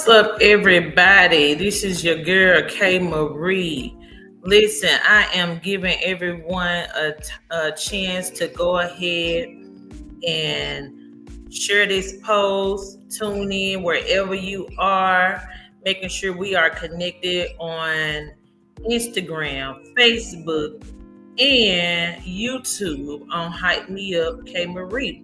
up, everybody? This is your girl, K. Marie. Listen, I am giving everyone a chance to go ahead and share this post, tune in wherever you are, making sure we are connected on Instagram, Facebook, and YouTube on Hype Me Up, K. Marie.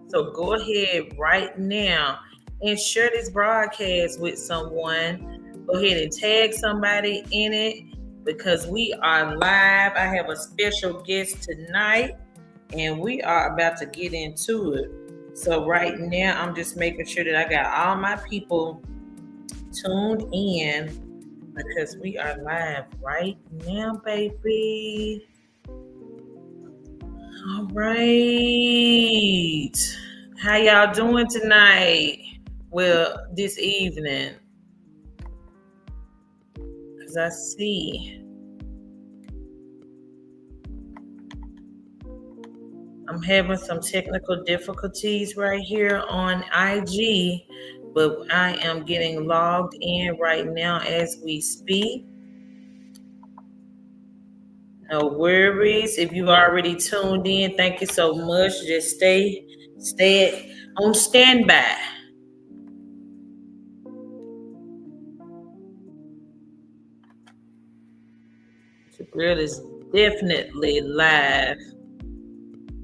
So go ahead right now and share this broadcast with someone. Go ahead and tag somebody in it because we are live. I have a special guest tonight and we are about to get into it. So right now, I'm just making sure that I got all my people tuned in because we are live right now, baby. All right. How y'all doing tonight? Well, this evening. Because I see I'm having some technical difficulties right here on IG, but I am getting logged in right now as we speak. No worries. If you've already tuned in, thank you so much. Just stay on standby. The girl is definitely live.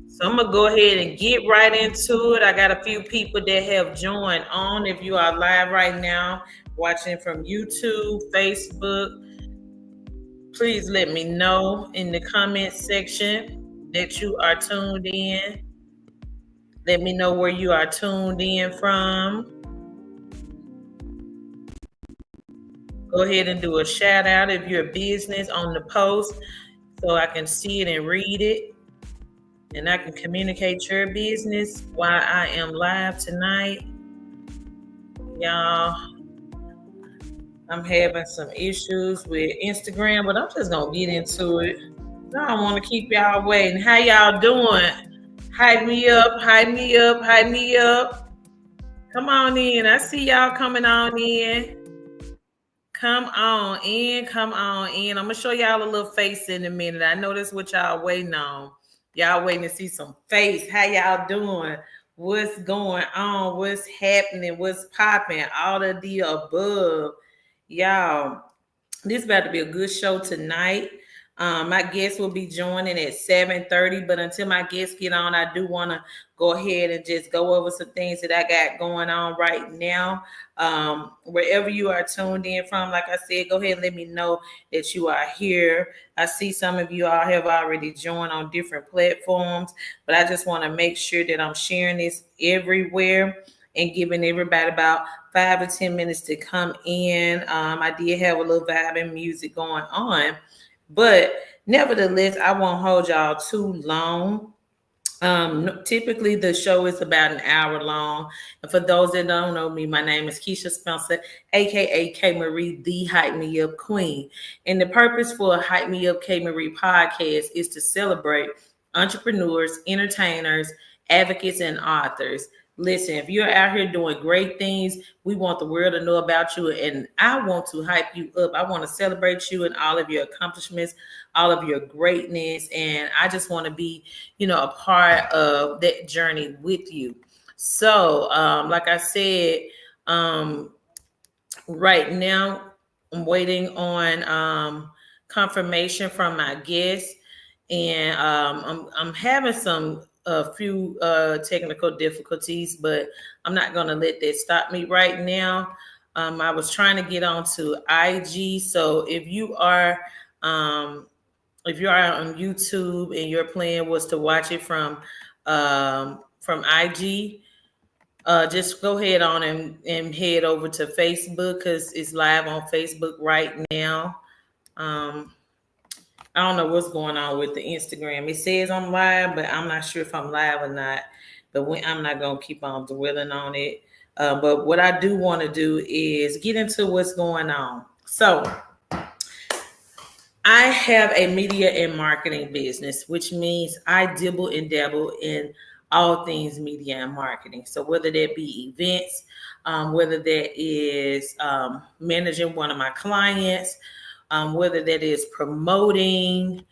So I'm gonna go ahead and get right into it. I got a few people that have joined on. If you are live right now, watching from YouTube, Facebook, please let me know in the comment section that you are tuned in. Let me know where you are tuned in from. Go ahead and do a shout out if you're a business on the post so I can see it and read it. And I can communicate your business while I am live tonight. Y'all, I'm having some issues with Instagram, but I'm just going to get into it. I don't want to keep y'all waiting. How y'all doing? Hype me up, hype me up, hype me up. Come on in. I see y'all coming on in. Come on in, come on in. I'm going to show y'all a little face in a minute. I know that's what y'all waiting on. Y'all waiting to see some face. How y'all doing? What's going on? What's happening? What's popping? All of the above. Y'all, this is about to be a good show tonight. My guests will be joining at 7:30, but until my guests get on, I do want to go ahead and just go over some things that I got going on right now. Wherever you are tuned in from, like I said, go ahead and let me know that you are here. I see some of you all have already joined on different platforms, but I just want to make sure that I'm sharing this everywhere and giving everybody about 5 or 10 minutes to come in. I did have a little vibe and music going on, but nevertheless, I won't hold y'all too long. Typically the show is about an hour long. And for those that don't know me, my name is Keisha Spencer, aka K Marie, the Hype Me Up Queen. And the purpose for a Hype Me Up K Marie podcast is to celebrate entrepreneurs, entertainers, advocates, and authors. Listen, if you're out here doing great things, we want the world to know about you. And I want to hype you up. I want to celebrate you and all of your accomplishments, all of your greatness. And I just want to be, a part of that journey with you. So, like I said, right now I'm waiting on confirmation from my guests. And I'm having a few technical difficulties, but I'm not going to let that stop me right now. I was trying to get onto IG. So if you are on YouTube and your plan was to watch it from IG, just go ahead on and head over to Facebook because it's live on Facebook right now. I don't know what's going on with the Instagram. It says I'm live, but I'm not sure if I'm live or not. But I'm not going to keep on dwelling on it. But what I do want to do is get into what's going on. So I have a media and marketing business, which means I dibble and dabble in all things media and marketing. So whether that be events, whether that is managing one of my clients, whether that is promoting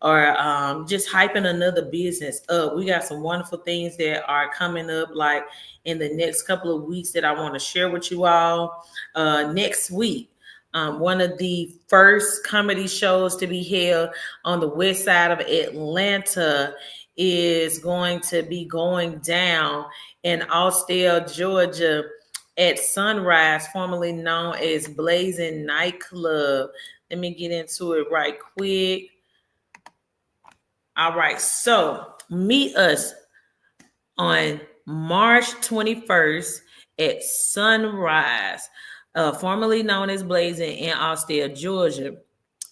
or just hyping another business up. We got some wonderful things that are coming up like in the next couple of weeks that I want to share with you all. Next week, one of the first comedy shows to be held on the west side of Atlanta is going to be going down in Austell, Georgia at Sunrise, formerly known as Blazing Nightclub. Let me get into it right quick. All right, so meet us on March 21st at Sunrise, formerly known as Blazing in Austell, Georgia.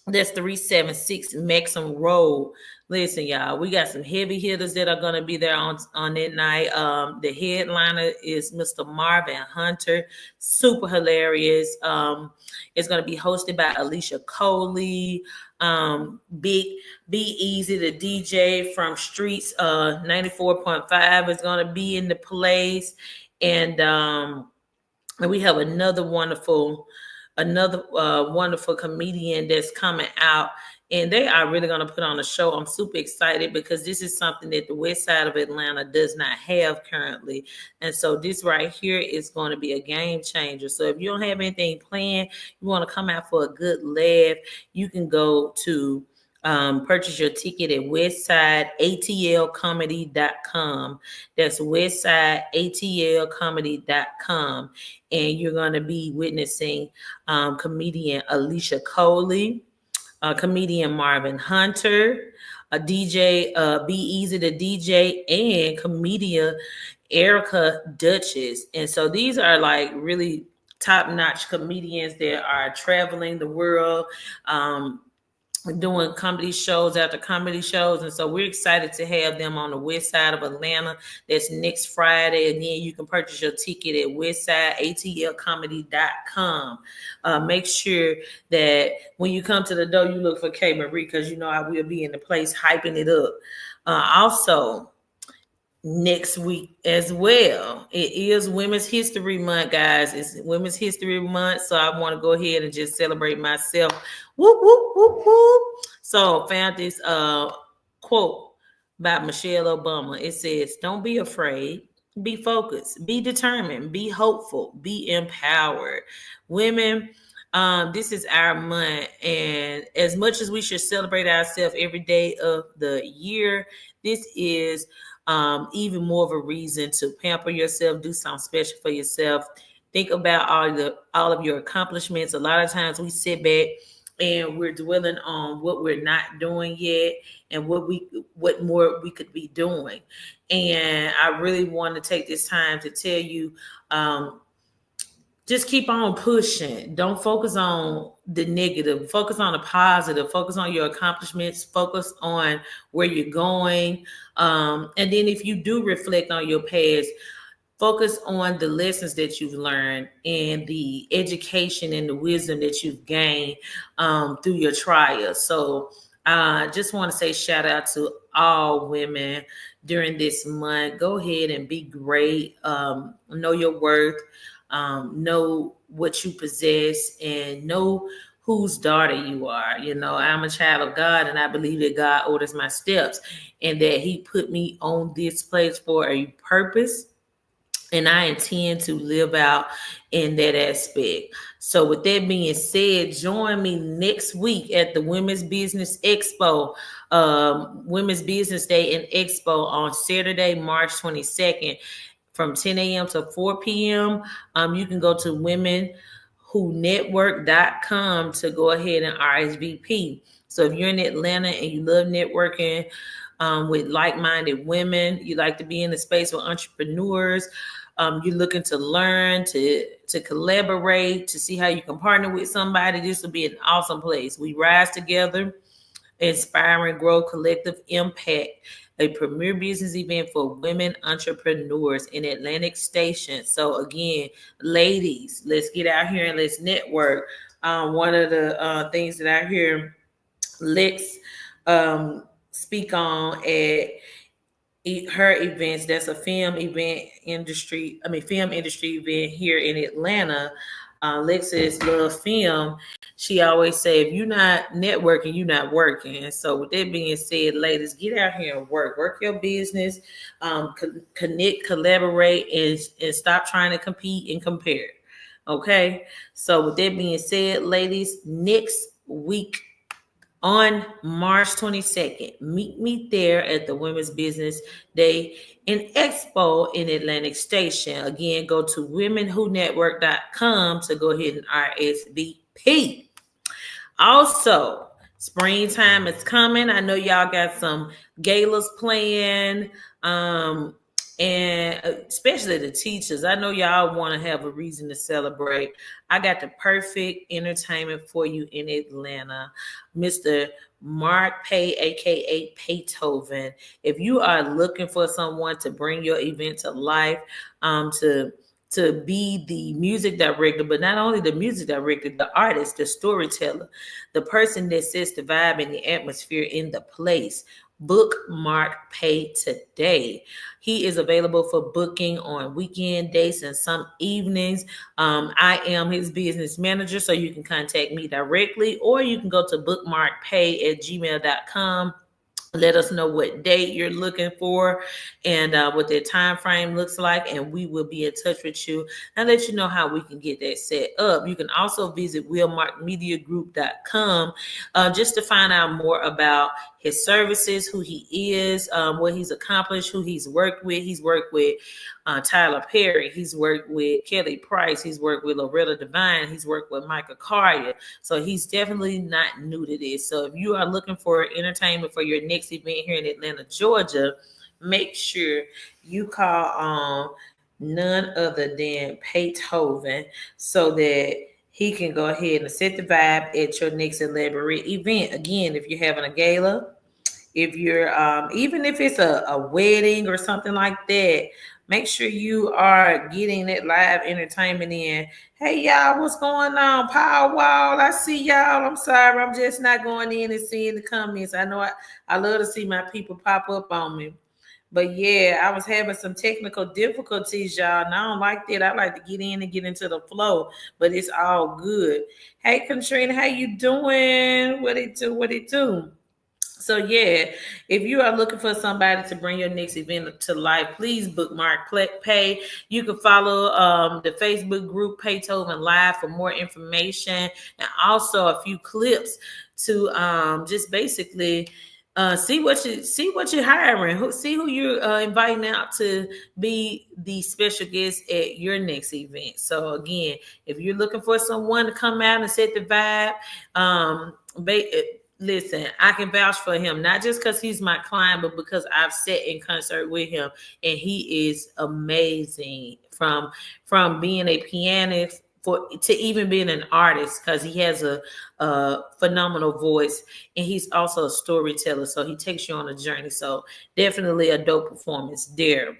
That's 376 Maxim Road. Listen, y'all, we got some heavy hitters that are going to be there on that night. The headliner is Mr. Marvin Hunter. Super hilarious. It's going to be hosted by Alicia Coley. Be Easy, the DJ from Streets 94.5 is going to be in the place. And we have another wonderful comedian that's coming out, and they are really going to put on a show. I'm super excited because this is something that the west side of Atlanta does not have currently. And so this right here is going to be a game changer. So if you don't have anything planned, you want to come out for a good laugh, you can go to purchase your ticket at westsideatlcomedy.com. That's westsideatlcomedy.com. And you're going to be witnessing comedian Alicia Coley, comedian Marvin Hunter, a DJ, Be Easy the DJ, and comedian Erica Duchess. And so these are like really top-notch comedians that are traveling the world, doing comedy shows after comedy shows. And so we're excited to have them on the west side of Atlanta. That's next Friday. And then you can purchase your ticket at westsideatlcomedy.com. Make sure that when you come to the door, you look for K Marie, because you know I will be in the place hyping it up. Also, next week as well, it is Women's History Month, guys. It's Women's History Month, so I want to go ahead and just celebrate myself. Whoop, whoop, whoop, whoop. So found this quote by Michelle Obama. It says, "Don't be afraid, be focused, be determined, be hopeful, be empowered." Women, this is our month, and as much as we should celebrate ourselves every day of the year, this is even more of a reason to pamper yourself, do something special for yourself. Think about all of your accomplishments. A lot of times we sit back and we're dwelling on what we're not doing yet and what more we could be doing. And I really want to take this time to tell you, just keep on pushing. Don't focus on the negative. Focus on the positive. Focus on your accomplishments. Focus on where you're going. And then if you do reflect on your past, focus on the lessons that you've learned and the education and the wisdom that you've gained through your trials. So I just want to say shout out to all women during this month. Go ahead and be great. Know your worth. Know what you possess, and know whose daughter you are. You know, I'm a child of God, and I believe that God orders my steps and that he put me on this place for a purpose. And I intend to live out in that aspect. So with that being said, join me next week at the Women's Business Expo, Women's Business Day and Expo on Saturday, March 22nd. From 10 a.m. to 4 p.m. You can go to womenwhonetwork.com to go ahead and RSVP. So if you're in Atlanta and you love networking with like-minded women, you like to be in the space with entrepreneurs, you're looking to learn, to collaborate, to see how you can partner with somebody, this will be an awesome place. We rise together, inspire and grow collective impact. A premier business event for women entrepreneurs in Atlantic Station. So again, ladies, let's get out here and let's network. One of the things that I hear Lex speak on at her events. That's a film industry event here in Atlanta. Lexus love film. She always say, if you're not networking, you're not working. And so with that being said, ladies, get out here and work your business, connect, collaborate, and stop trying to compete and compare. Okay. So with that being said, ladies, next week on March 22nd. Meet me there at the Women's Business Day and Expo in Atlantic Station. Again, go to womenwhonetwork.com to go ahead and RSVP. Also, springtime is coming. I know y'all got some galas playing. And especially the teachers, I know y'all want to have a reason to celebrate. I got the perfect entertainment for you in Atlanta, Mr. Mark Pay, aka Beethoven. If you are looking for someone to bring your event to life, to be the music director, but not only the music director, the artist, the storyteller, the person that sets the vibe and the atmosphere in the place. Book Mark Pay today. He is available for booking on weekend days and some evenings. I am his business manager, so you can contact me directly, or you can go to bookmarkpay@gmail.com. Let us know what date you're looking for and what their time frame looks like, and we will be in touch with you and let you know how we can get that set up. You can also visit willmarkmediagroup.com just to find out more about his services, who he is, what he's accomplished, who he's worked with. He's worked with Tyler Perry. He's worked with Kelly Price. He's worked with Loretta Devine. He's worked with Michael Carter. So he's definitely not new to this. So if you are looking for entertainment for your next event here in Atlanta, Georgia, make sure you call on none other than Beethoven so that he can go ahead and set the vibe at your next elaborate event. Again, if you're having a gala, if you're even if it's a wedding or something like that, make sure you are getting that live entertainment in. Hey y'all, what's going on? Power Wall, I see y'all. I'm sorry, I'm just not going in and seeing the comments. I know I love to see my people pop up on me. But yeah, I was having some technical difficulties, y'all. And I don't like that. I like to get in and get into the flow, but it's all good. Hey, Katrina, how you doing? What it do? What it do? So yeah, if you are looking for somebody to bring your next event to life, please bookmark Pay. You can follow the Facebook group Beethoven Live for more information and also a few clips to just basically see what you're hiring, see who you're inviting out to be the special guest at your next event. So again, if you're looking for someone to come out and set the vibe, listen, I can vouch for him, not just because he's my client, but because I've sat in concert with him, and he is amazing from being a pianist to even being an artist, because he has a phenomenal voice, and he's also a storyteller. So he takes you on a journey. So definitely a dope performance there.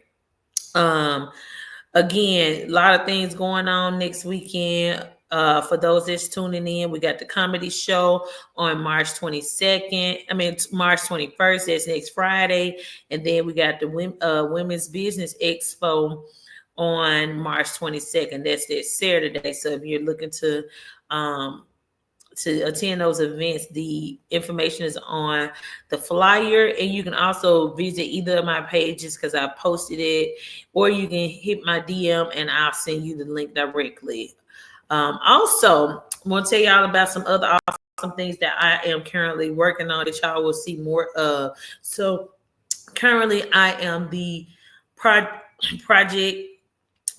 Again, a lot of things going on next weekend. For those that's tuning in, we got the comedy show on March 22nd. March 21st. That's next Friday. And then we got the Women's Business Expo on March 22nd. That's that Saturday. So if you're looking to attend those events, the information is on the flyer, and you can also visit either of my pages because I posted it, or you can hit my DM and I'll send you the link directly. Also, I want to tell y'all about some other awesome things that I am currently working on that y'all will see more of. So currently I am the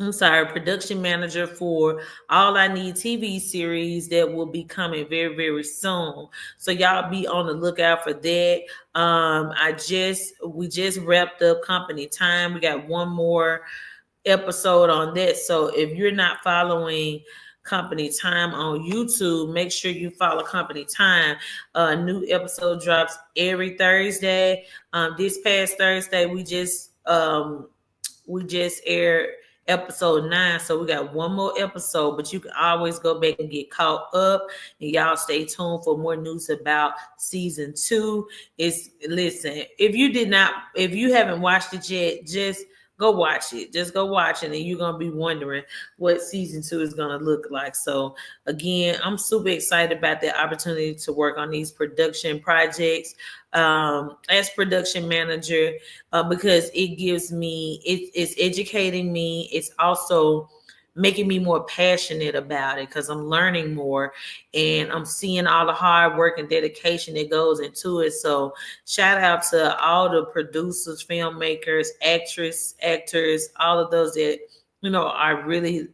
production manager for All I Need TV series that will be coming very, very soon. So y'all be on the lookout for that. We just wrapped up Company Time. We got one more episode on that. So if you're not following Company Time on YouTube, make sure you follow Company Time. New episode drops every Thursday. This past Thursday, we just aired episode 9. So we got one more episode, but you can always go back and get caught up. And y'all stay tuned for more news about season 2. Listen, if you haven't watched it yet, just go watch it. Just go watch it, and you're gonna be wondering what season 2 is gonna look like. So again, I'm super excited about the opportunity to work on these production projects as production manager, because it gives me it's educating me. It's also making me more passionate about it because I'm learning more and I'm seeing all the hard work and dedication that goes into it. So shout out to all the producers, filmmakers, actors, all of those that, are really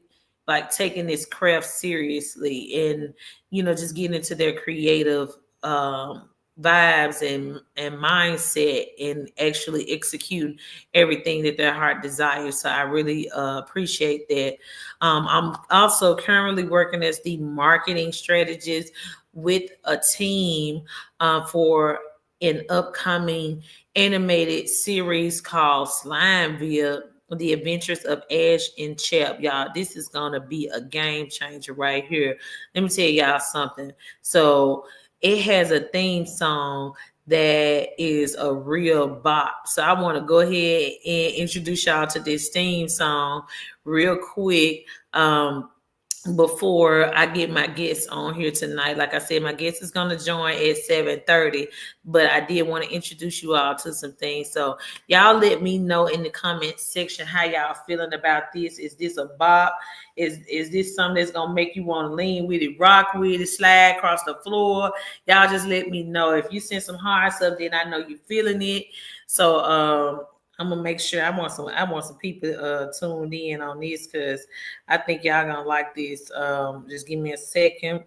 like taking this craft seriously and, just getting into their creative vibes and mindset and actually execute everything that their heart desires. So I really appreciate that. I'm also currently working as the marketing strategist with a team for an upcoming animated series called Slimeville, The Adventures of Ash and Chap. Y'all, this is gonna be a game changer right here. Let me tell y'all something. So it has a theme song that is a real bop. So I want to go ahead and introduce y'all to this theme song real quick. Before I get my guests on here tonight. Like I said, my guest is going to join at 7:30, but I did want to introduce you all to some things. So y'all let me know in the comment section how y'all feeling about this. Is this a bop? Is this something that's going to make you want to lean with it, rock with it, slide across the floor? Y'all just let me know. If you send some hard stuff, then I know you're feeling it. So I'm gonna make sure I want some people tuned in on this because I think y'all gonna like this. Just give me a second.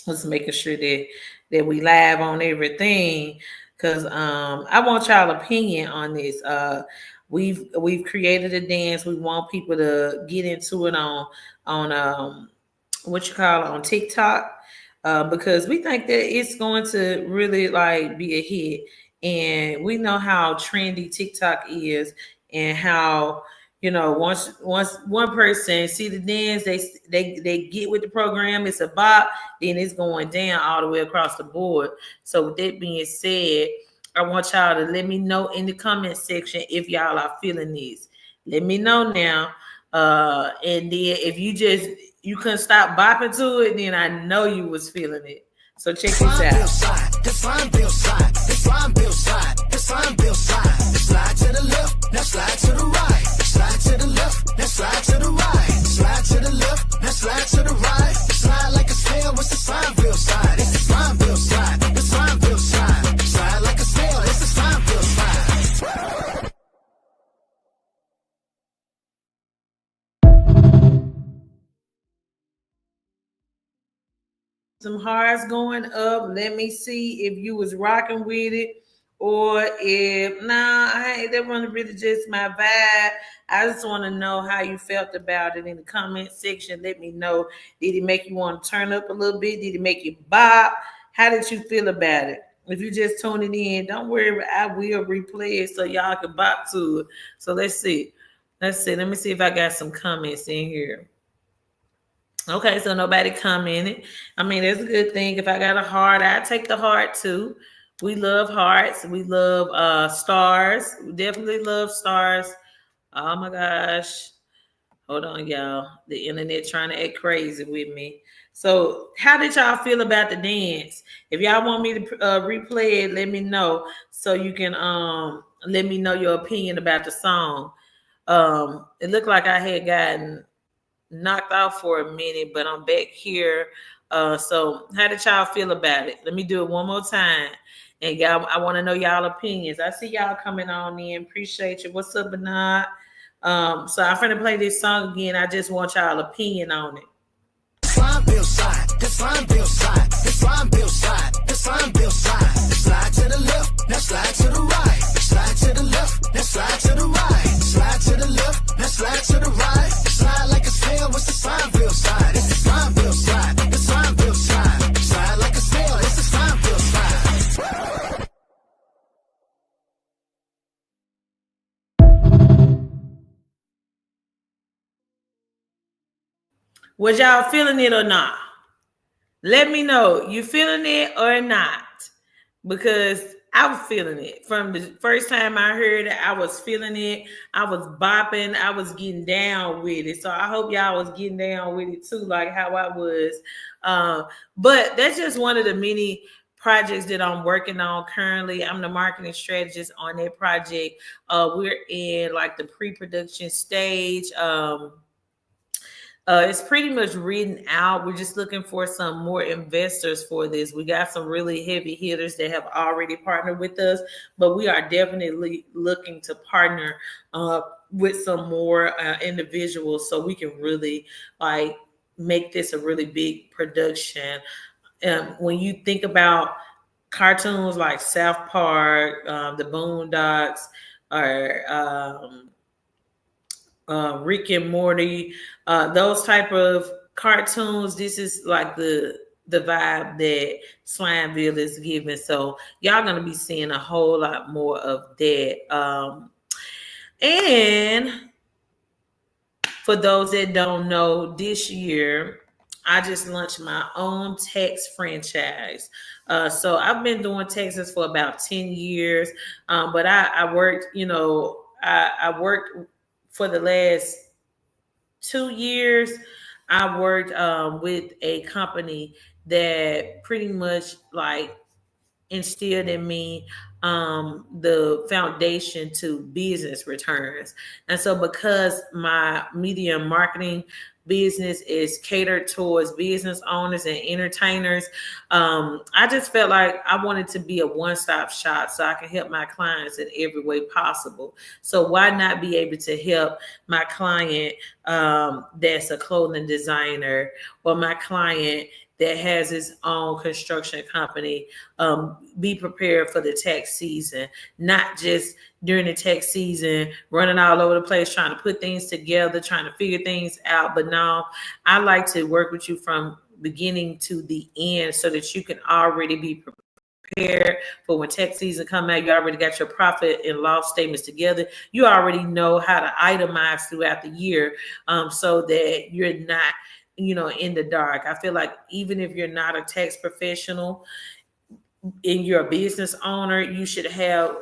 Just making sure that we live on everything because I want y'all opinion on this. We've created a dance. We want people to get into it on on TikTok because we think that it's going to really like be a hit. And we know how trendy TikTok is and how, once one person see the dance, they get with the program, it's a bop, then it's going down all the way across the board. So with that being said, I want y'all to let me know in the comment section if y'all are feeling this. Let me know now. And then if you couldn't stop bopping to it, then I know you was feeling it. So check this out. This line bill slide. This line bill slide. This line bill slide. Slide to the left. Now slide to the right. Slide to the left. Now slide to the right. Slide to the left. Now slide to the right. Slide like a snail. What's the slime bill slide? It's the slime bill slide. The slime bill slide. Slide like a snail. It's the slime bill slide. Some hearts going up. Let me see if you was rocking with it or if that wasn't really just my vibe. I just want to know how you felt about it in the comment section. Let me know. Did it make you want to turn up a little bit? Did it make you bop? How did you feel about it? If you just tuning in, don't worry. I will replay it so y'all can bop to it. So let's see. Let me see if I got some comments in here. Okay, so nobody commented. I mean, that's a good thing. If I got a heart, I take the heart too. We love hearts. We love stars. We definitely love stars. Oh my gosh. Hold on, y'all. The internet trying to act crazy with me. So how did y'all feel about the dance? If y'all want me to replay it, let me know so you can let me know your opinion about the song. It looked like I had gotten knocked out for a minute, but I'm back here. So how did y'all feel about it? Let me do it one more time. And y'all, I want to know y'all opinions. I see y'all coming on in. Appreciate you. What's up, Bernard? So I'm finna play this song again. I just want y'all opinion on it. Slime bill slide. This slime bill slide. This slime bill slide. This slime bill slide. Slide to the left. Now slide to the right. Slide to the left. Now slide to the right. Slide to the left. Now slide to the right. Slide like a snail. What's the slime bill slide? It's the slime bill slide. The slime bill slide. Slide like a snail. It's the slime bill slide. Was y'all feeling it or not? Let me know. You feeling it or not? Because I was feeling it. From the first time I heard it, I was feeling it. I was bopping. I was getting down with it. So I hope y'all was getting down with it too, like how I was. Uh, but that's just one of the many projects that I'm working on currently. I'm the marketing strategist on that project. We're in like the pre-production stage. It's pretty much written out. We're just looking for some more investors for this. We got some really heavy hitters that have already partnered with us, but we are definitely looking to partner with some more individuals so we can really like make this a really big production. When you think about cartoons like South Park, the Boondocks, or Rick and Morty, those type of cartoons. This is like the vibe that Slimeville is giving. So y'all gonna be seeing a whole lot more of that. And for those that don't know, this year I just launched my own text franchise. So I've been doing Texas for about 10 years, but I worked, I worked for the last 2 years. I worked with a company that pretty much like instilled in me the foundation to business returns. And so, because my media and marketing business is catered towards business owners and entertainers, I just felt like I wanted to be a one-stop shop so I can help my clients in every way possible. So why not be able to help my client that's a clothing designer, or my client that has his own construction company, be prepared for the tax season, not just during the tax season, running all over the place, trying to put things together, trying to figure things out. But now I like to work with you from beginning to the end so that you can already be prepared for when tax season come out. You already got your profit and loss statements together. You already know how to itemize throughout the year, so that you're not in the dark. I feel like even if you're not a tax professional and you're a business owner, you should have,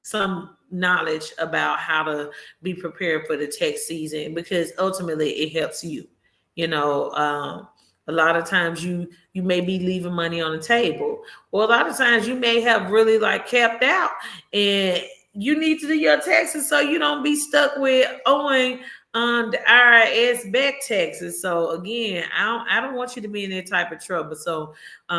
some knowledge about how to be prepared for the tax season, because ultimately it helps you. A lot of times you may be leaving money on the table, or a lot of times you may have really like capped out, and you need to do your taxes so you don't be stuck with owing the IRS back taxes. So again, I don't want you to be in that type of trouble. So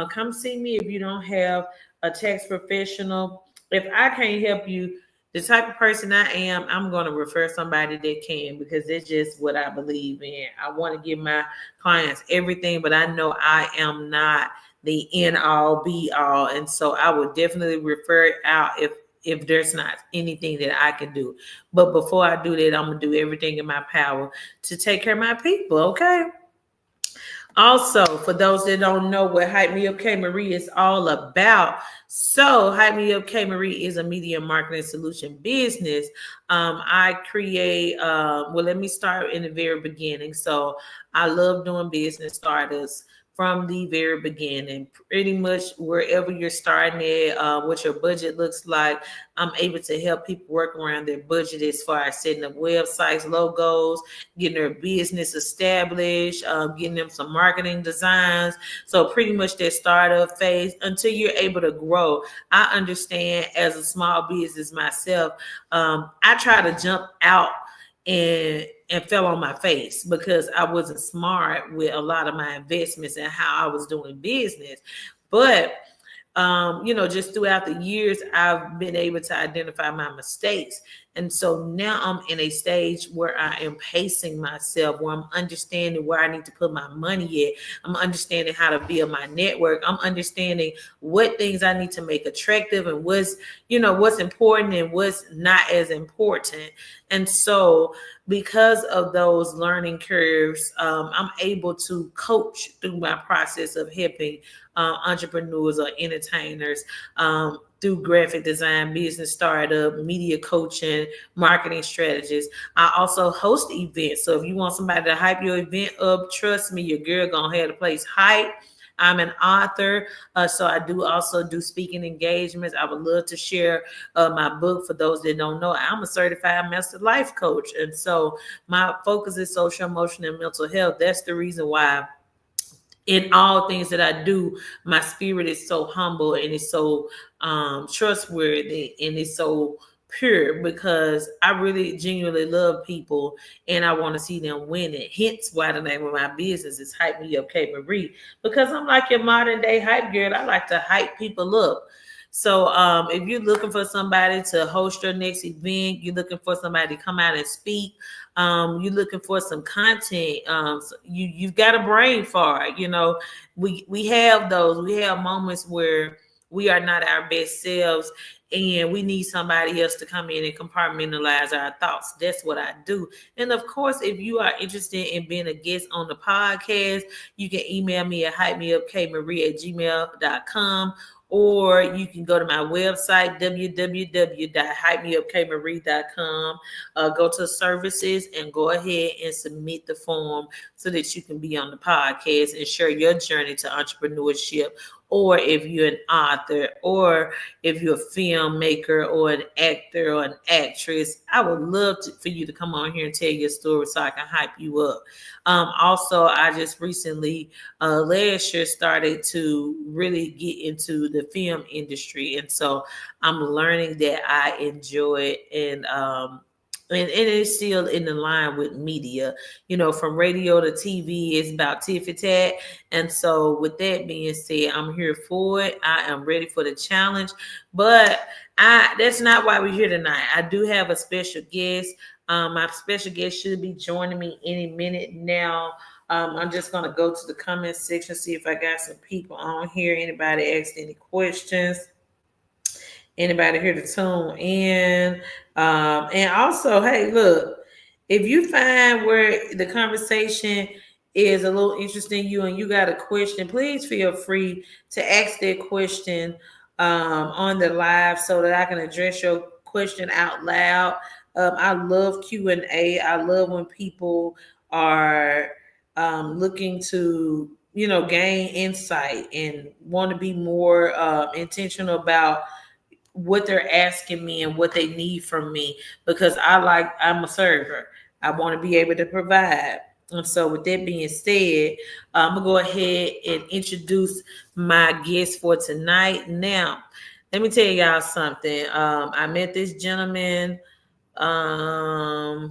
come see me if you don't have a tax professional. If I can't help you, the type of person I am, I'm going to refer somebody that can, because it's just what I believe in. I want to give my clients everything, but I know I am not the end all be all. And so I would definitely refer it out if there's not anything that I can do. But before I do that, I'm going to do everything in my power to take care of my people, okay? Also, for those that don't know what Hype Me Up K Marie is all about, so Hype Me Up K Marie is a media marketing solution business. I create, let me start in the very beginning. So I love doing business starters from the very beginning. Pretty much wherever you're starting at, what your budget looks like, I'm able to help people work around their budget as far as setting up websites, logos, getting their business established, getting them some marketing designs. So pretty much that startup phase until you're able to grow. I understand as a small business myself, I try to jump out and fell on my face because I wasn't smart with a lot of my investments and how I was doing business. But just throughout the years, I've been able to identify my mistakes. And so now I'm in a stage where I am pacing myself, where I'm understanding where I need to put my money at. I'm understanding how to build my network. I'm understanding what things I need to make attractive and what's important and what's not as important. And so because of those learning curves, I'm able to coach through my process of helping entrepreneurs or entertainers do graphic design, business startup, media coaching, marketing strategist. I also host events. So if you want somebody to hype your event up, trust me, your girl gonna have the place hype. I'm an author, so I do also do speaking engagements. I would love to share my book. For those that don't know, I'm a certified master life coach, and so my focus is social, emotional, and mental health. That's the reason why in all things that I do, my spirit is so humble and it's so trustworthy and it's so pure, because I really genuinely love people and I want to see them winning. Hence why the name of my business is Hype Me Up K Marie, because I'm like your modern day hype girl. I like to hype people up. So if you're looking for somebody to host your next event, you're looking for somebody to come out and speak, you're looking for some content, you've got a brain for it. You know, we have those. We have moments where we are not our best selves and we need somebody else to come in and compartmentalize our thoughts. That's what I do. And of course, if you are interested in being a guest on the podcast, you can email me at hypemeupkmarie@gmail.com, or you can go to my website, www.hypemeupkmarie.com, go to services and go ahead and submit the form so that you can be on the podcast and share your journey to entrepreneurship. Or if you're an author, or if you're a filmmaker or an actor or an actress, I would love for you to come on here and tell your story so I can hype you up. Also, I just recently, last year, started to really get into the film industry. And so I'm learning that I enjoy it, and it's still in the line with media, you know, from radio to TV. It's about tiff for tat. And so with that being said, I'm here for it. I am ready for the challenge, but that's not why we're here tonight. I do have a special guest. My special guest should be joining me any minute now. I'm just going to go to the comment section, see if I got some people on here. Anybody asked any questions? Anybody here to tune in? And also, hey, look, if you find where the conversation is a little interesting you and you got a question, please feel free to ask that question on the live so that I can address your question out loud. I love Q&A. I love when people are looking to, you know, gain insight and want to be more intentional about what they're asking me and what they need from me, because I'm a server. I want to be able to provide. And so with that being said, I'm gonna go ahead and introduce my guest for tonight. Now, let me tell y'all something. I met this gentleman. I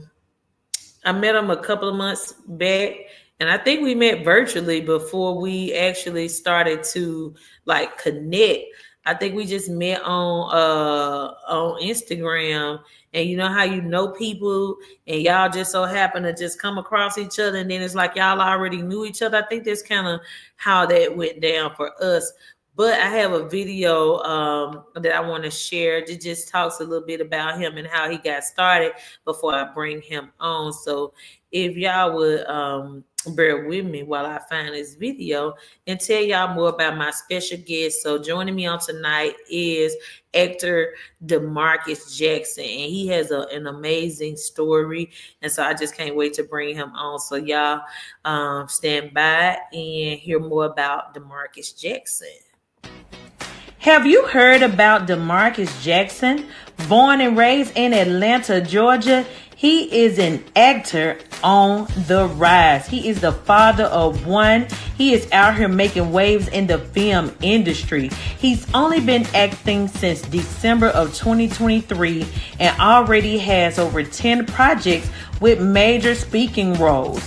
met him a couple of months back, and I think we met virtually before we actually started to like connect. I think we just met on Instagram, and you know how you know people and y'all just so happen to just come across each other, and then it's like y'all already knew each other. I think that's kind of how that went down for us. But I have a video that I want to share that just talks a little bit about him and how he got started before I bring him on. So if y'all would bear with me while I find this video and tell y'all more about my special guest. So joining me on tonight is actor Demarcus Jackson, and he has an amazing story. And so I just can't wait to bring him on. So y'all stand by and hear more about Demarcus Jackson. Have you heard about Demarcus Jackson? Born and raised in Atlanta, Georgia, he is an actor on the rise. He is the father of one. He is out here making waves in the film industry. He's only been acting since December of 2023 and already has over 10 projects with major speaking roles.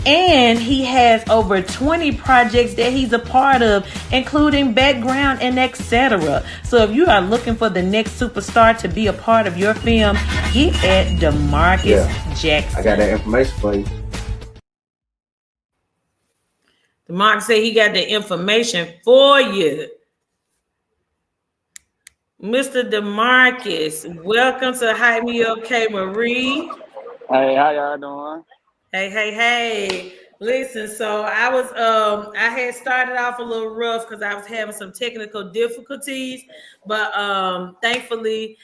And he has over 20 projects that he's a part of, including background and etc. So if you are looking for the next superstar to be a part of your film, get at Demarcus Jackson. I got that information for you. Demarcus said he got the information for you. Mr. Demarcus, welcome to Hype Me Up K Marie. Hey, how y'all doing? Hey. Listen, so I had started off a little rough because I was having some technical difficulties, but thankfully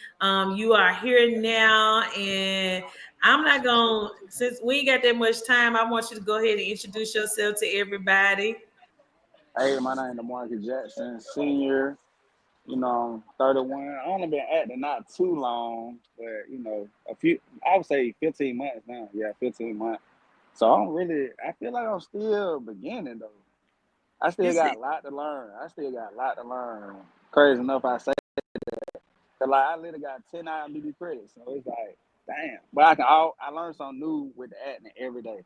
you are here now, and I'm not gonna, since we ain't got that much time, I want you to go ahead and introduce yourself to everybody. Hey, my name is Demarcus Jackson, senior. 31. I only been acting not too long, but a few. I would say 15 months now. Yeah, 15 months. So I'm really. I feel like I'm still beginning though. I You still see, got a lot to learn. Crazy enough, I say that like I literally got 10 IMDb credits, so it's like, damn. But I learned something new with the acting every day.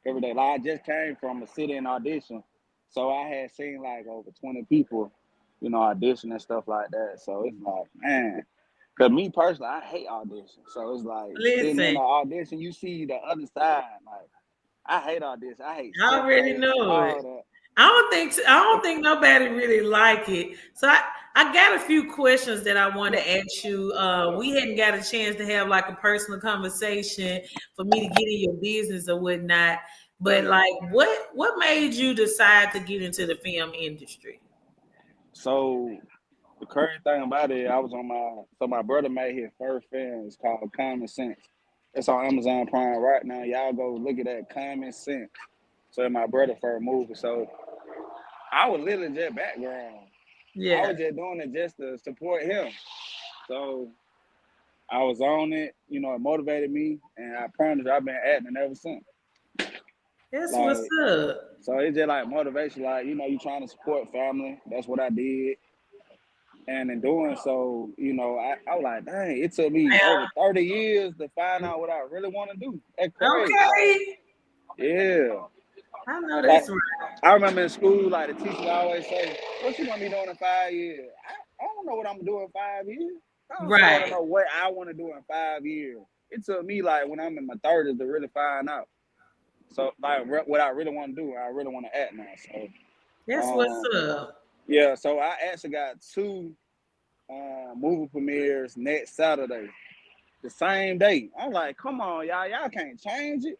Every day. Like I just came from a sit-in audition, so I had seen like over 20 people, audition and stuff like that. So it's like, man. Cause me personally, I hate auditions. So it's like sitting in listen, an audition, you see the other side. Like I hate auditions. I hate I self already tapes, know it. all that. I don't think nobody really like it. So I got a few questions that I want to ask you. We hadn't got a chance to have like a personal conversation for me to get in your business or whatnot. But like, what made you decide to get into the film industry? So the crazy thing about it, I was on my brother made his first film. It's called Common Sense. It's on Amazon Prime right now. Y'all go look at that Common Sense. So it's my brother first movie. So I was literally just background. I Yeah, was just doing it just to support him. So I was on it, it motivated me, and I promise you, I've been acting ever since. that's what's Like, up. so it's just like motivation, like, you trying to support family. That's what I did. And in doing so, I was like, dang, it took me over 30 years to find out what I really want to do. That's crazy. Like, Okay, yeah. I know Like, that's right. I remember in school, like, the teacher always say, what you going to be doing in 5 years? I don't know what I'm doing in 5 years. I also want to Right. know what I want to do in 5 years. It took me, like, when I'm in my 30s to really find out. So, like, what I really want to do, I really want to act now. So, That's what's um, up. yeah, so I actually got two movie premieres next Saturday, the same day. I'm like, come on, y'all can't change it.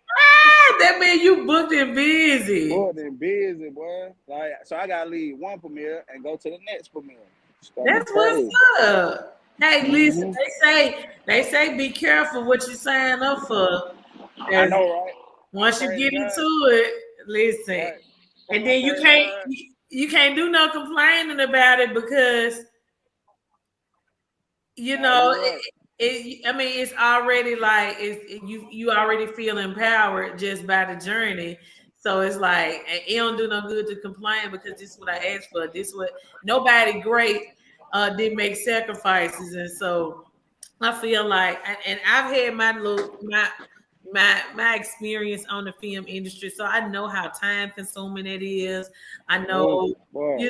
That means you booked and busy. More than busy, boy. Like, so I gotta leave one premiere and go to the next premiere. It's gonna be That's what's crazy. up. Hey, listen, Hmm. they say be careful what you sign up for. I Because know, right? I once you pray to get God, into it, listen, right? and I then you pray to can't God. you can't do no complaining about it because you Nah, know you're right. I mean it's already like you already feel empowered just by the journey. So it's like it don't do no good to complain because this is what I asked for. This what nobody great did make sacrifices, and so I feel like, and I've had my experience on the film industry, so I know how time consuming it is. I Oh, know, boy.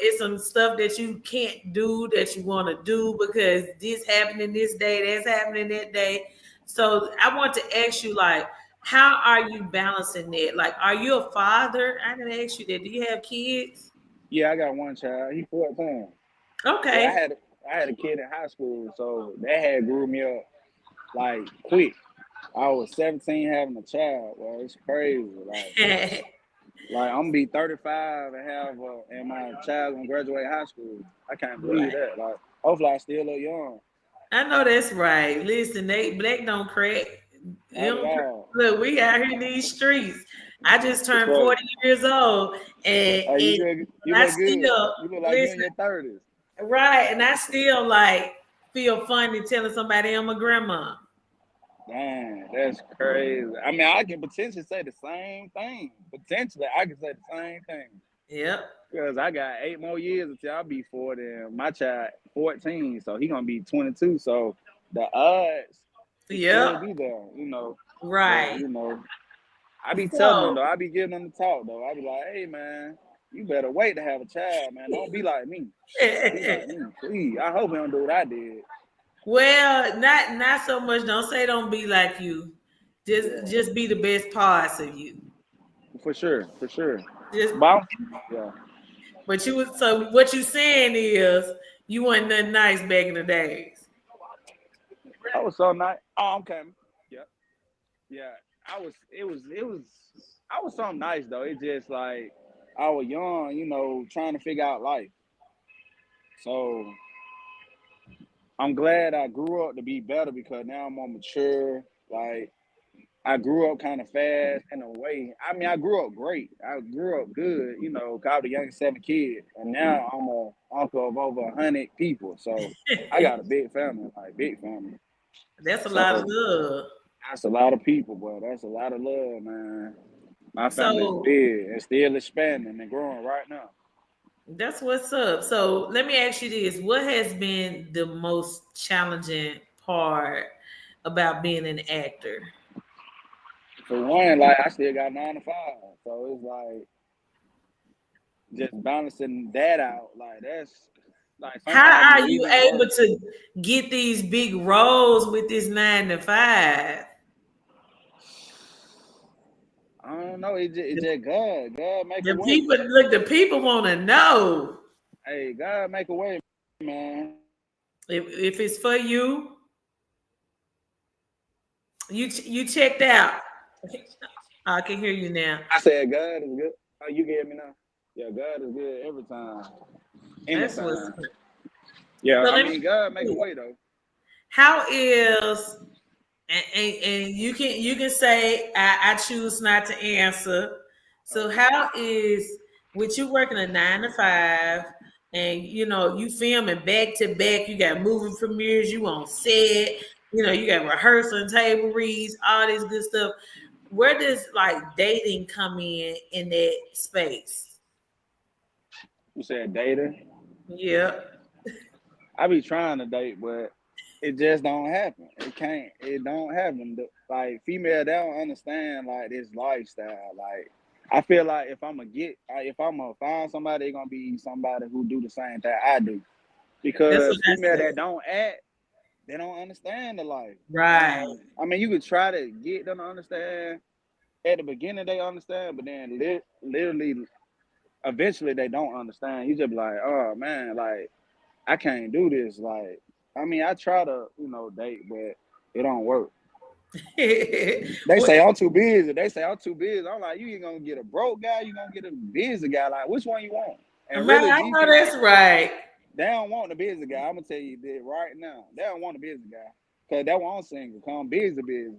it's some stuff that you can't do that you want to do because this happening this day, that's happening that day. So I want to ask you, like, how are you balancing that? Like, are you a father? I didn't ask you that. Do you have kids? Yeah, I got one child. He 14. Yeah, Okay. I had a kid in high school, so that had grew me up like quick. I was 17 having a child. Well, it's crazy. Like I'm gonna be 35 and and my child gonna graduate high school. I can't believe Right. that. Like, hopefully I still look young. I know that's right. Listen, they black don't crack. It Not at don't crack. all. Look, we out here in these streets. I just It's turned crazy. 40 years old, and Hey, and, you and I look good. still You look like you in listen, your 30s. right, and I still like feel funny telling somebody I'm a grandma. Dang, that's crazy. I mean, I can potentially say the same thing. Potentially, I can say the same thing. Yep. Because I got 8 more years until I'll be 40, and my child 14, so he gonna be 22. So the odds it Yep. could be there. But Right. I be telling them So though, I be giving them the talk though. I be like, hey man, you better wait to have a child, man. Don't be like me. Don't be like me, please. I hope he don't do what I did. well, not so much. Don't say don't be like you. Yeah, Just be the best parts of you. for sure, for sure. Just But yeah, but you was so what you saying is you wasn't nothing nice back in the days. I was so nice. Oh, okay. Yeah, yeah. I was. It was. I was something nice though. It just like I was young, you know, trying to figure out life. So I'm glad I grew up to be better because now I'm more mature. Like I grew up kind of fast in a way. I mean, I grew up great. I grew up good, you know, 'cause I was the youngest 7 kids, and now I'm a uncle of over 100 people. So I got a big family, like big family. That's a lot of So love. that's a lot of people, boy. That's a lot of love, man. My family is So big and still expanding and growing right now. that's what's up. So let me ask you this. What has been the most challenging part about being an actor? For one, like I still got 9 to 5, so it's like just balancing that out. Like that's like sometimes How it's are you even able worse. to get these big roles with this 9 to 5? I don't know. It just God. God make a The way. people look, the people want to know Hey, God make a way, man. if it's for you. You checked out. I can hear you now. I said God is good. Oh, you get me now? Yeah, God is good every time, That's what's. anytime. Yeah, So I let me. mean God make a way though. How is and you can say I choose not to answer. So Okay. how is with you working a 9 to 5 and you filming back to back, you got movie premieres, you on set, you got rehearsal table reads, all this good stuff. Where does like dating come in that space? You said data. Yeah. I be trying to date, but it just don't happen. It can't. It don't happen. Like female, they don't understand like this lifestyle. Like I feel like if I'm gonna find somebody, it's gonna be somebody who do the same thing I do. That's what Because I female said. that don't act, they don't understand the life. Right. And I mean, you could try to get them to understand. At the beginning, they understand, but then literally, eventually, they don't understand. You just be like, oh man, like I can't do this. Like, I mean, I try to, date, but it don't work. They What- say I'm too busy. They say I'm too busy. I'm like, you ain't gonna get a broke guy. You gonna get a busy guy. Like, which one you want? And Man, really, I these know people, that's right. they don't want the busy guy. I'm gonna tell you that right now. They don't want the busy guy because that's why I'm single. Come busy.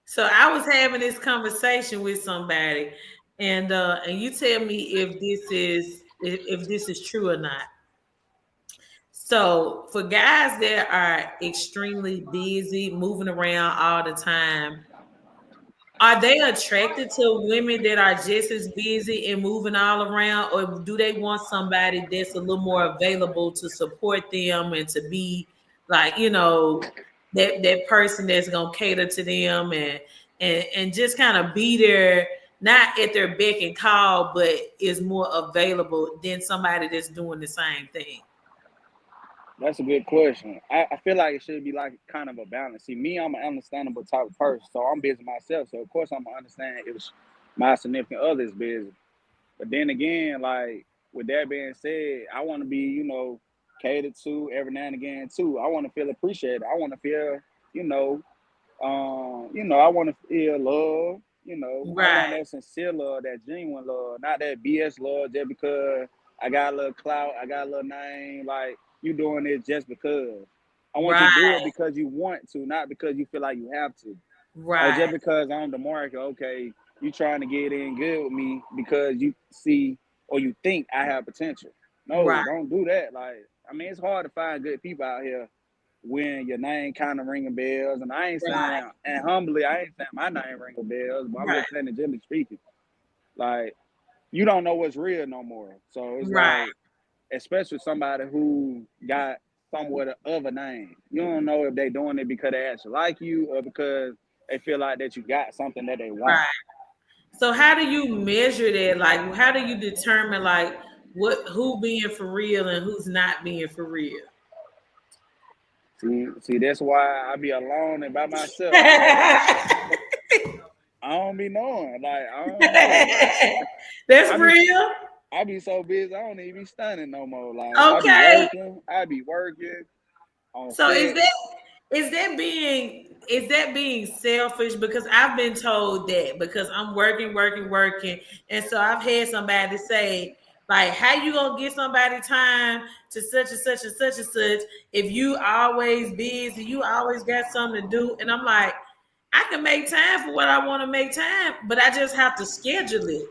So I was having this conversation with somebody, and you tell me if this is true or not. So for guys that are extremely busy, moving around all the time, are they attracted to women that are just as busy and moving all around, or do they want somebody that's a little more available to support them and to be like, that person that's gonna cater to them and just kind of be there, not at their beck and call, but is more available than somebody that's doing the same thing? That's a good question. I feel like it should be like kind of a balance. See, me, I'm an understandable type of person, so I'm busy myself. So of course I'm gonna understand if my significant other is busy. But then again, like with that being said, I want to be, catered to every now and again too. I want to feel appreciated. I want to feel, you know, I want to feel love. I want Right, that sincere love, that genuine love, not that BS love just because I got a little clout, I got a little name. Like you doing it just because. I want you to do right, it because you want to, not because you feel like you have to. Or right, just because I'm Demarcus, okay, you trying to get in good with me because you see or you think I have potential. No, right, don't do that. Like, I mean, it's hard to find good people out here when your name kind of ringing bells. And I ain't right, saying, and humbly, I ain't saying my name ringing bells, but I'm right, just saying, generally speaking, like, you don't know what's real no more. So it's right. like, especially somebody who got somewhat of a name. You don't know if they doing it because they actually like you or because they feel like that you got something that they want. Right. So how do you measure that? Like, how do you determine like who being for real and who's not being for real? See, that's why I be alone and by myself because I don't be knowing. Like I don't know. Like That's I be real. I be so busy I don't even be stunning no more. Like Okay. I be working on So is set. that is that being is that being selfish? Because I've been told that because I'm working, and so I've had somebody say, like, how you gonna get somebody time to such and such and such and such if you always busy, you always got something to do? And I'm like, I can make time for what I want to make time, but I just have to schedule it.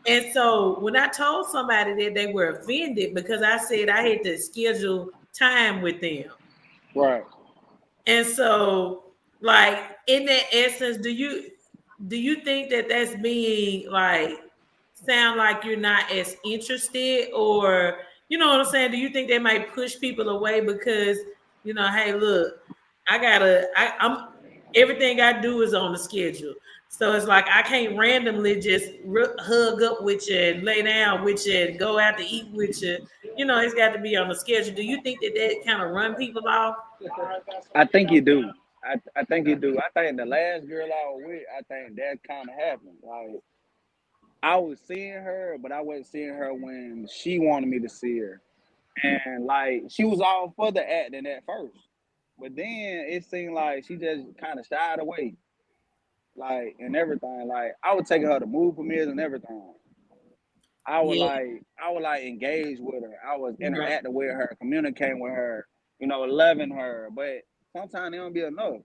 And so when I told somebody that, they were offended because I said I had to schedule time with them. Right. And so, like, in that essence, do you think that that's being like sound like you're not as interested, or you know what I'm saying? Do you think they might push people away because hey, look, I'm everything I do is on the schedule. So it's like I can't randomly just hug up with you and lay down with you and go out to eat with you. It's got to be on the schedule. Do you think that kind of run people off? I think you do. I think you do. I think the last girl I was with, I think that kind of happened. Like I was seeing her, but I wasn't seeing her when she wanted me to see her. And like she was all for the acting at first. But then it seemed like she just kind of shied away. Like and everything. Like I was taking her to move premieres and everything. Yeah, I would like engage with her. I was right. interacting with her, communicating with her, loving her. But sometimes it don't be enough.